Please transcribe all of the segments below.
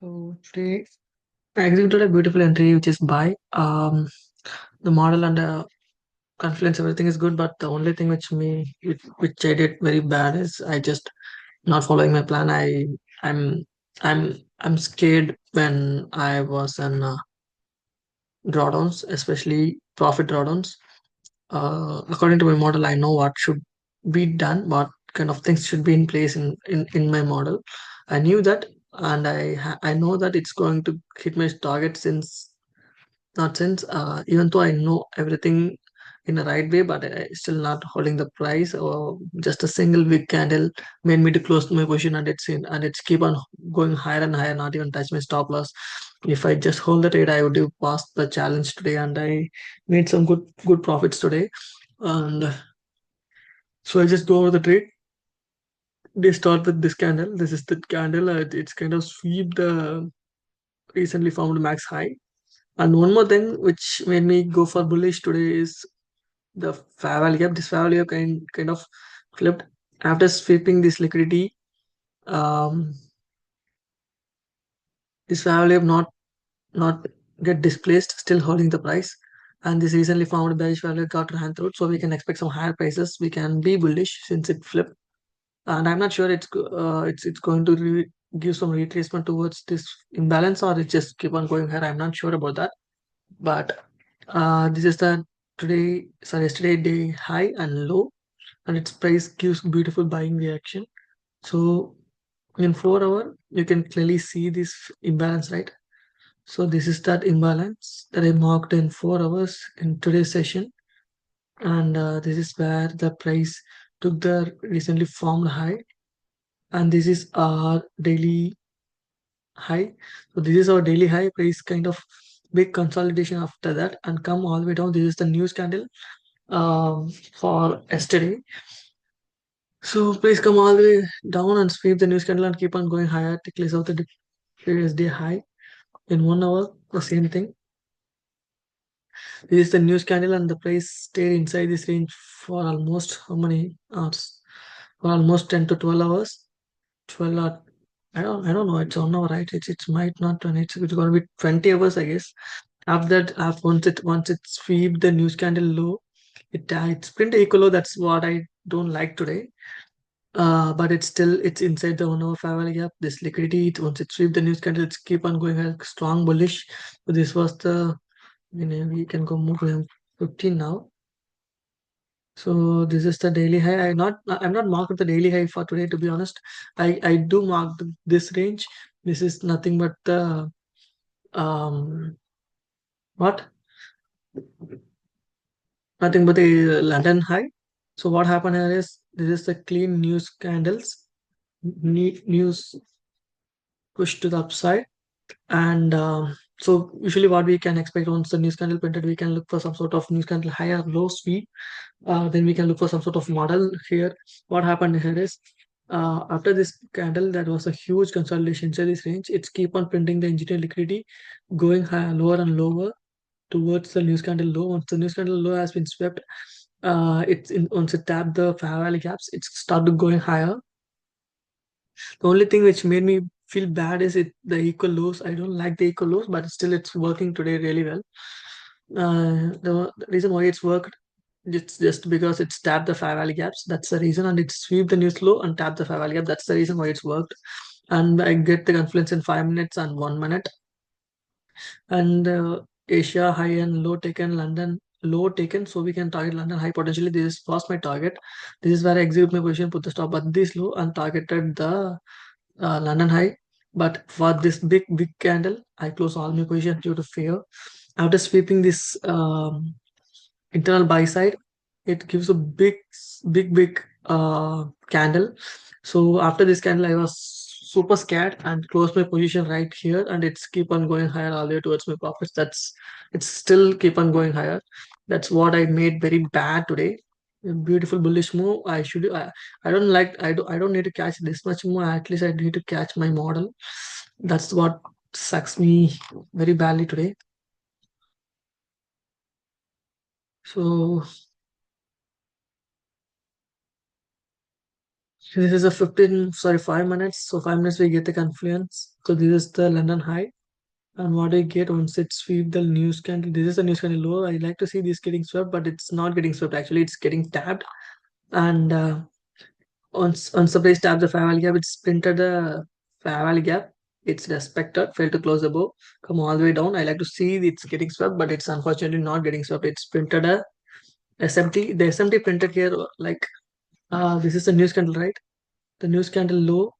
So today I executed a beautiful entry which is buy. The model and confluence everything is good, but the only thing which I did very bad is I just not following my plan. I'm I'm scared when I was in drawdowns, especially profit drawdowns. According to my model, I know what should be done, what kind of things should be in place in my model. I knew that, and I know that it's going to hit my target since not since even though I know everything in the right way, but I still not holding the price, or just a single wick candle made me to close my position, and it's keep on going higher and higher, not even touch my stop loss. If I just hold the trade, I would have passed the challenge today, and I made some good profits today. And so I just go over the trade. They start with this candle. This is the candle. It's kind of sweep the recently formed max high. And one more thing which made me go for bullish today is the fair value gap. This fair value gap kind of flipped after sweeping this liquidity. Um, this fair value gap not get displaced, still holding the price. And this recently formed bearish fair value got ran through, so we can expect some higher prices. We can be bullish since it flipped, and I'm not sure it's going to give some retracement towards this imbalance, or it just keep on going higher. I'm not sure about that, but this is the yesterday day high and low, and its price gives beautiful buying reaction. So in 4 hour, you can clearly see this imbalance, right? So this is that imbalance that I marked in 4 hours in today's session, and this is where the price took the recently formed high, and this is our daily high. So this is our daily high price, kind of big consolidation after that, and come all the way down. This is the news candle for yesterday. So please come all the way down and sweep the news candle and keep on going higher to close out the previous day high in 1 hour. The same thing. This is the news candle, and the price stayed inside this range for almost how many hours? For almost 10 to 12 hours. 12 or I don't know. It's 1 hour, right? It might not 20. It's going to be 20 hours, I guess. After that, once it sweep the news candle low, it's print equal low. That's what I don't like today. But it's inside the 1 hour fair value gap. This liquidity, once it sweep the news candle, it's keep on going a strong bullish. So this was the, we can go move to 15 now. So this is the daily high. I'm not marked the daily high for today, to be honest. I do mark this range. This is nothing but the what? Nothing but the London high. So what happened here is this is the clean news candles. News pushed to the upside, and so usually what we can expect once the news candle printed, we can look for some sort of news candle high or low speed. Then we can look for some sort of model here. What happened here is after this candle, that was a huge consolidation inside this range. It's keep on printing the engineer liquidity, going higher, lower and lower towards the news candle low. Once the news candle low has been swept, once it tapped the fair value gaps, it started going higher. The only thing which made me feel bad is the equal lows. I don't like the equal lows, but still it's working today really well. The reason why it's worked, it's just because it's tapped the fair value gaps. That's the reason, and it's sweep the news low and tap the fair value gap. That's the reason why it's worked. And I get the confluence in 5 minutes and 1 minute. And Asia high and low taken, London low taken, so we can target London high potentially. This was my target. This is where I execute my position, put the stop at this low, and targeted the London high. But for this big candle, I close all my positions due to fear. After sweeping this internal buy side, it gives a big candle. So after this candle, I was super scared and closed my position right here, and it's keep on going higher all the way towards my profits. It's still keep on going higher. That's what I made very bad today. A beautiful bullish move. I don't like I don't need to catch this much more. At least I need to catch my model. That's what sucks me very badly today. So This is a 15, sorry, 5 minutes. So 5 minutes we get the confluence. So this is the London high. And what I get once it sweep the news candle. This is the news candle low. I like to see this getting swept, but it's not getting swept. Actually, it's getting tapped. And once the price taps the fair value gap, it's printed the fair value gap. It's respected, failed to close above, come all the way down. I like to see it's getting swept, but it's unfortunately not getting swept. It's printed a SMT. The SMT printed here, like this is the news candle, right? The news candle low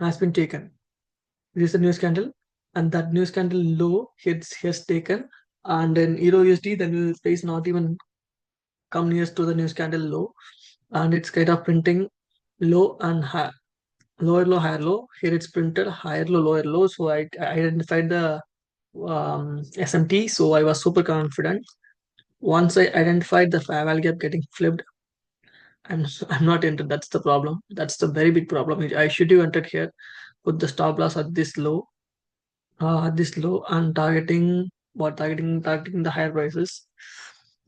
has been taken. This is the news candle, and that news candle low hits has taken, and in Euro USD, the news is not even come near to the news candle low, and it's kind of printing low and high, lower low, higher low. Here it's printed higher low, lower low. So I identified the SMT, so I was super confident. Once I identified the fair value gap getting flipped, I'm not entered. That's the problem. That's the very big problem. I should have entered here, put the stop loss at this low, and targeting the higher prices.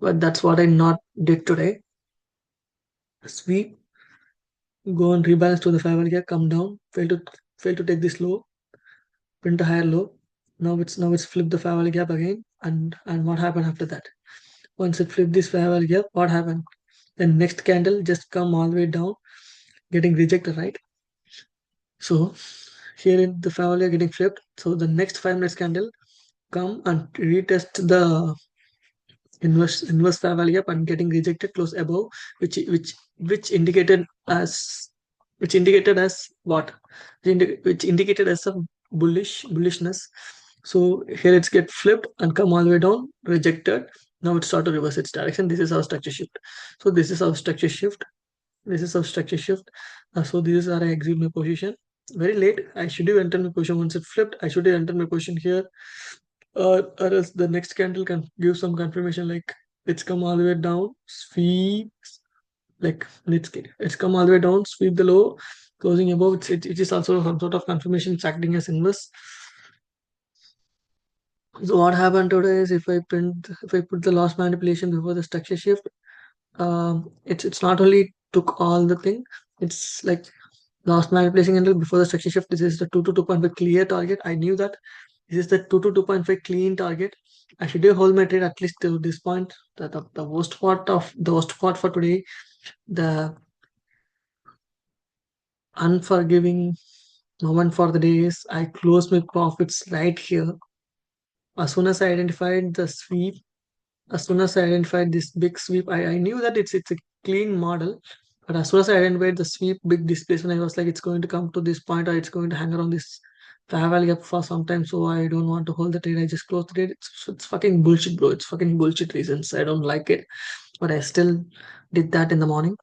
But that's what I not did today. Sweep, go and rebalance to the fair value gap, come down, fail to take this low, print a higher low. Now it's flipped the fair value gap again, and what happened after that? Once it flipped this fair value gap, what happened? The next candle just come all the way down, getting rejected, right? So here in the fair value getting flipped. So the next 5 minutes candle come and retest the inverse fair value gap and getting rejected close above, which indicated as what? Which indicated as a bullishness. So here it's get flipped and come all the way down, rejected. Now it's start to reverse its direction. This is our structure shift. So this is our structure shift. This is our structure shift. So this is where I exit my position. Very late. I should have entered my position once it flipped. I should have entered my position here, or else the next candle can give some confirmation like it's come all the way down, sweep, like it's come all the way down, sweep the low, closing above. It is also some sort of confirmation. It's acting as inverse. So what happened today is if I put the loss manipulation before the structure shift, it's not only took all the thing. It's like loss manipulation until before the structure shift. This is the 2 to 2.5 clear target. I knew that this is the 2 to 2.5 clean target. I should have hold my trade at least to this point. The worst part for today, the unforgiving moment for the day is I closed my profits right here. As soon as I identified the sweep, as soon as I identified this big sweep, I knew that it's a clean model. But as soon as I identified the sweep big displacement, I was like, it's going to come to this point or it's going to hang around this fair value gap for some time. So I don't want to hold the trade. I just closed the trade. It's fucking bullshit, bro. It's fucking bullshit reasons. I don't like it. But I still did that in the morning.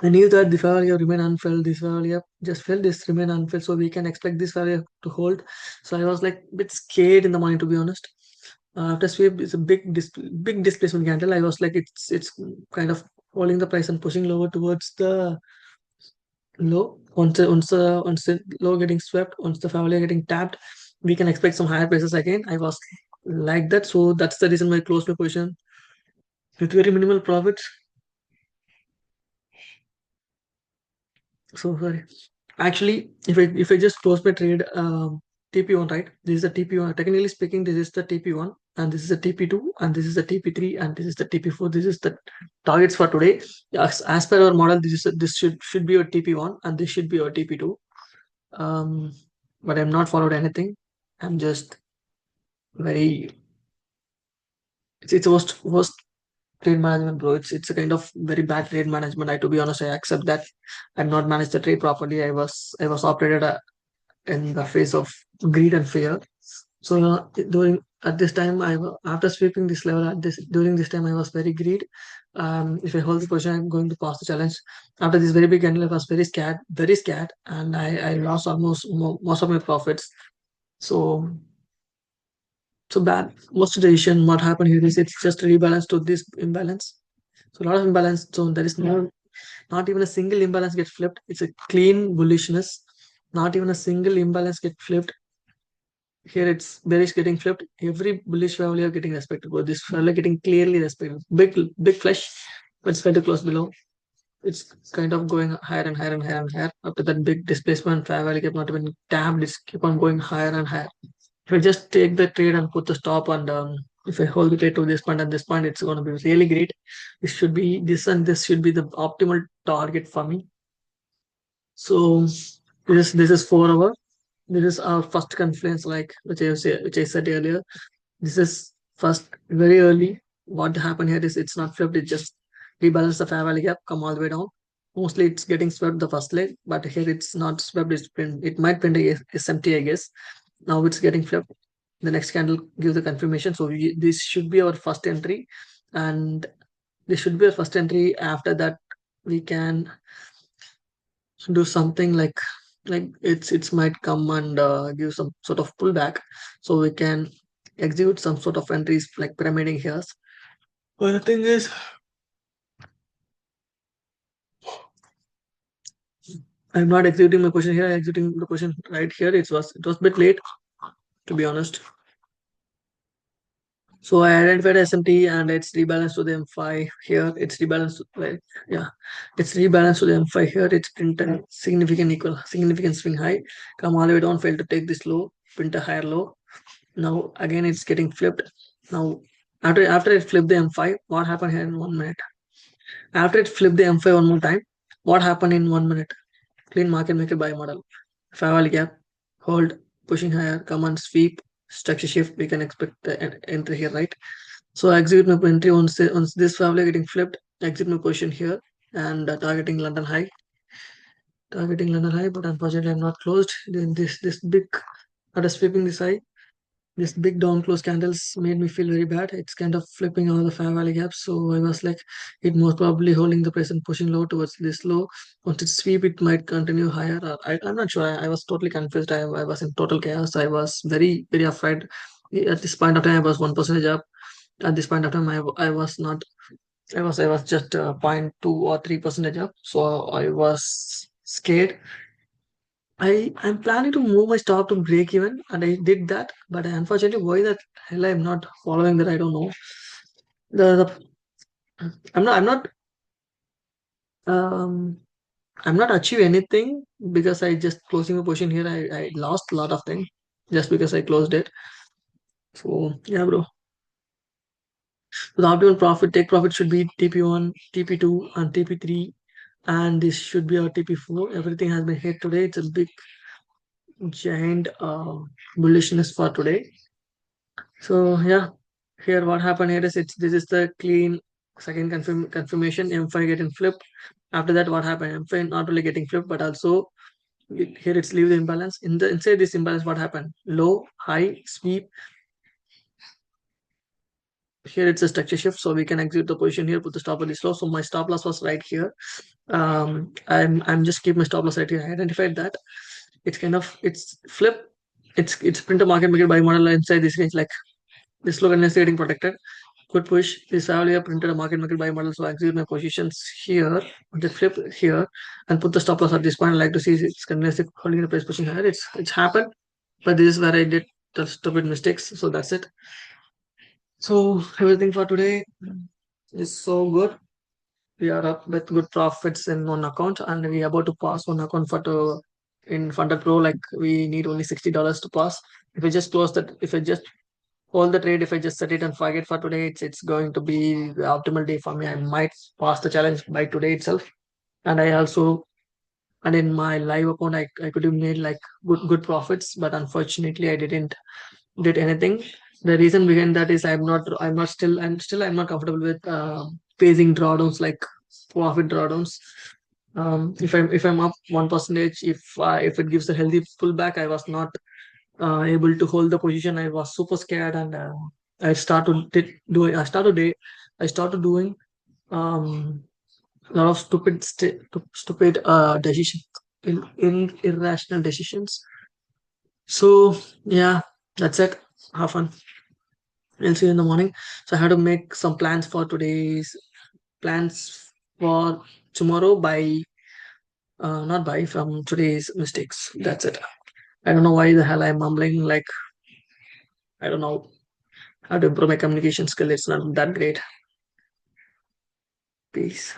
I knew that the fair value remain unfilled. This value just filled. This remain unfilled. So we can expect this value to hold. So I was like a bit scared in the morning, to be honest. After sweep is a big displacement candle. I was like, it's kind of holding the price and pushing lower towards the low. Once the low getting swept, once the family getting tapped, we can expect some higher prices again. I was like that, so that's the reason why I closed my position with very minimal profits. So sorry. Actually, if I just close my trade, TP1, right? This is the TP1. Technically speaking, this is the TP1, and this is the TP2, and this is the TP3, and this is the TP4. This is the targets for today. As per our model, this should be your TP1, and this should be your TP2. But I'm not followed anything. I'm just very. It's worst trade management, bro. It's a kind of very bad trade management. To be honest, I accept that. I'm not managed the trade properly. I was operated in the face of greed and fear. So during at this time, after sweeping this level at this during this time, I was very greed. If I hold the position, I'm going to pass the challenge. After this very big candle, I was very scared, and I lost almost most of my profits. So so bad. Most of the decision, what happened here is it's just a rebalance to this imbalance. So a lot of imbalance. So there is not even a single imbalance gets flipped. It's a clean bullishness. Not even a single imbalance get flipped. Here it's bearish getting flipped. Every bullish value are getting respected. But this value getting clearly respected. Big flush, but it's fair to close below. it's kind of going higher and higher and higher and higher. After that big displacement, fair value gap not even tapped, it's keep on going higher and higher. If I just take the trade and put the stop and if I hold the trade to this point and this point, it's going to be really great. This should be this and this should be the optimal target for me. So this is 4 hour. This is our first confluence, like which I said earlier. This is first very early. What happened here is it's not flipped. It just rebalance the fair value gap, come all the way down. Mostly it's getting swept the first leg, but here it's not swept. It might print a SMT, I guess. Now it's getting flipped. The next candle gives the confirmation. So this should be our first entry, and this should be our first entry. After that, we can do something like it's might come and give some sort of pullback, so we can execute some sort of entries like pyramiding here. But the thing is, I'm not executing my position here. I'm executing the position right here. It was a bit late, to be honest. So I identified SMT and it's rebalanced to the M5 here. It's rebalanced to, like, yeah, it's rebalanced to the M5 here. It's printed significant swing high. Come all the way down, fail to take this low, print a higher low. Now again it's getting flipped. Now after it flipped the M5, what happened here in 1 minute? After it flipped the M5 one more time, what happened in 1 minute? Clean market maker buy model. Fair value gap, hold, pushing higher, come on sweep, structure shift. We can expect the entry here, right? So I execute my entry once this fair value getting flipped. Exit my position here and targeting London high, but unfortunately I'm not closed. Then this big after sweeping this high. This big down close candles made me feel very bad. It's kind of flipping all the fair value gaps. So I was like, it most probably holding the price and pushing low towards this low. Once it sweep, it might continue higher. I'm not sure. I was totally confused. I was in total chaos. I was very, very afraid. At this point of time, I was 1% up. At this point of time, I was not. I was just 0.2 or 3% up. So I was scared. I'm planning to move my stop to break even, and I did that. But unfortunately, why that hell I'm not following that? I don't know. The um I'm not achieve anything because I just closing my position here. I lost a lot of things just because I closed it. So yeah, bro. So the optimal profit take profit should be TP1, TP2, and TP3, and this should be our TP4. Everything has been hit today. It's a big giant bullishness for today. So yeah, here what happened here is this is the clean second confirmation M5 getting flipped. After that, what happened? M5 not only getting flipped, but also here it's leave the imbalance. Inside this imbalance, what happened? Low, high, sweep. Here it's a structure shift, so we can exit the position here, put the stop on this low. So my stop loss was right here. I'm just keep my stop loss right here. I identified that it's flip. It's printer market maker buy model inside this range, like this slogan is getting protected. Could push this earlier printed a market maker buy model, so I execute my positions here, the flip here, and put the stop loss at this point. I like to see it's continuously holding the price pushing higher. It's happened, but this is where I did the stupid mistakes. So that's it. So everything for today is so good. We are up with good profits in one account, and we are about to pass one account for to in Funded Pro. Like we need only $60 to pass. If I just close that, if I just hold the trade, if I just set it and forget for today, it's going to be the optimal day for me. I might pass the challenge by today itself. And I also and in my live account I could have made like good profits, but unfortunately I didn't did anything. The reason behind that is I'm not comfortable with phasing drawdowns like profit drawdowns. If I'm up 1%, if it gives a healthy pullback, I was not able to hold the position. I was super scared, and I started doing um, a lot of stupid decisions, irrational decisions. So yeah, that's it. Have fun. I'll see you in the morning. So I had to make some plans for tomorrow by not by from today's mistakes. That's it. I don't know why the hell I'm mumbling. Like I don't know how to improve my communication skill. It's not that great. Peace.